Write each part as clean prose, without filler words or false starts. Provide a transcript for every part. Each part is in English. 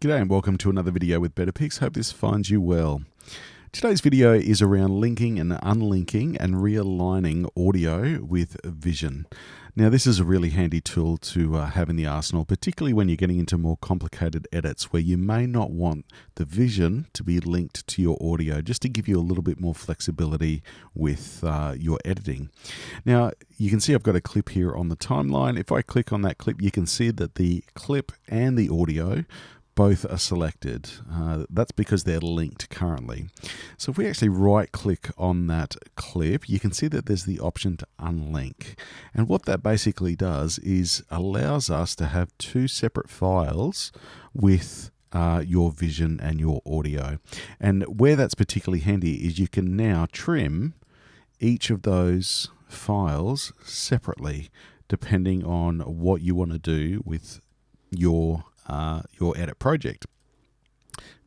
G'day and welcome to another video with Better Pics. Hope this finds you well. Today's video is around linking and unlinking and realigning audio with vision. Now this is a really handy tool to have in the arsenal, particularly when you're getting into more complicated edits where you may not want the vision to be linked to your audio, just to give you a little bit more flexibility with your editing. Now you can see I've got a clip here on the timeline. If I click on that clip, you can see that the clip and the audio both are selected. That's because they're linked currently. So if we actually right click on that clip, you can see that there's the option to unlink. And what that basically does is allows us to have two separate files with your vision and your audio. And where that's particularly handy is you can now trim each of those files separately depending on what you want to do with your edit project.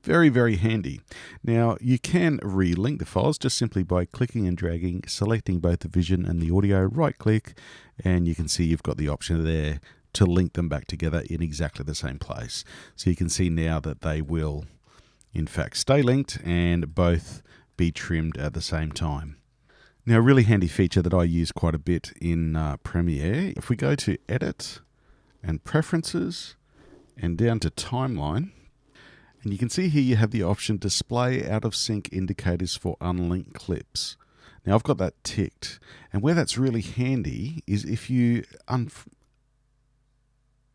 Very, very handy. Now you can relink the files just simply by clicking and dragging, selecting both the vision and the audio, right click, and you can see you've got the option there to link them back together in exactly the same place. So you can see now that they will in fact stay linked and both be trimmed at the same time. Now a really handy feature that I use quite a bit in Premiere, if we go to Edit and Preferences and down to Timeline, and you can see here you have the option Display Out of Sync Indicators for Unlinked Clips. Now I've got that ticked, and where that's really handy is if you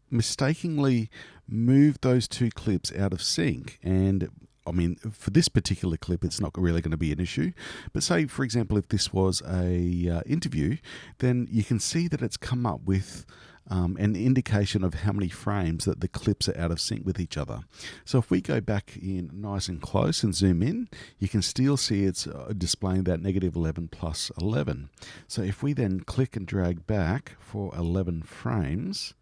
mistakenly move those two clips out of sync, and I mean, for this particular clip, it's not really going to be an issue. But say, for example, if this was a interview, then you can see that it's come up with an indication of how many frames that the clips are out of sync with each other. So if we go back in nice and close and zoom in, you can still see it's displaying that -11 plus 11. So if we then click and drag back for 11 frames,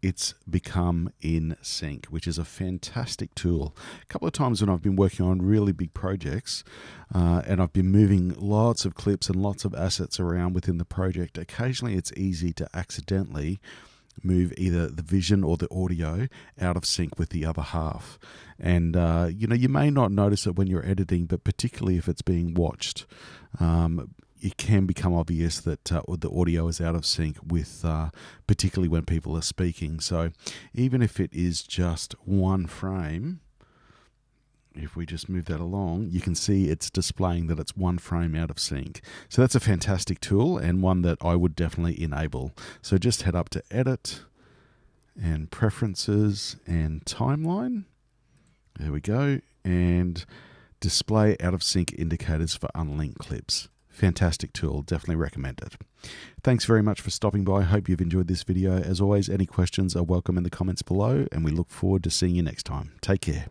it's become in sync, which is a fantastic tool. A couple of times when I've been working on really big projects and I've been moving lots of clips and lots of assets around within the project, occasionally it's easy to accidentally move either the vision or the audio out of sync with the other half. And you may not notice it when you're editing, but particularly if it's being watched, it can become obvious that the audio is out of sync with, particularly when people are speaking. So even if it is just one frame, if we just move that along, you can see it's displaying that it's one frame out of sync. So that's a fantastic tool and one that I would definitely enable. So just head up to Edit and Preferences and Timeline. There we go. And Display Out of Sync Indicators for Unlinked Clips. Fantastic tool, definitely recommend it. Thanks very much for stopping by. Hope you've enjoyed this video. As always, any questions are welcome in the comments below, and we look forward to seeing you next time. Take care.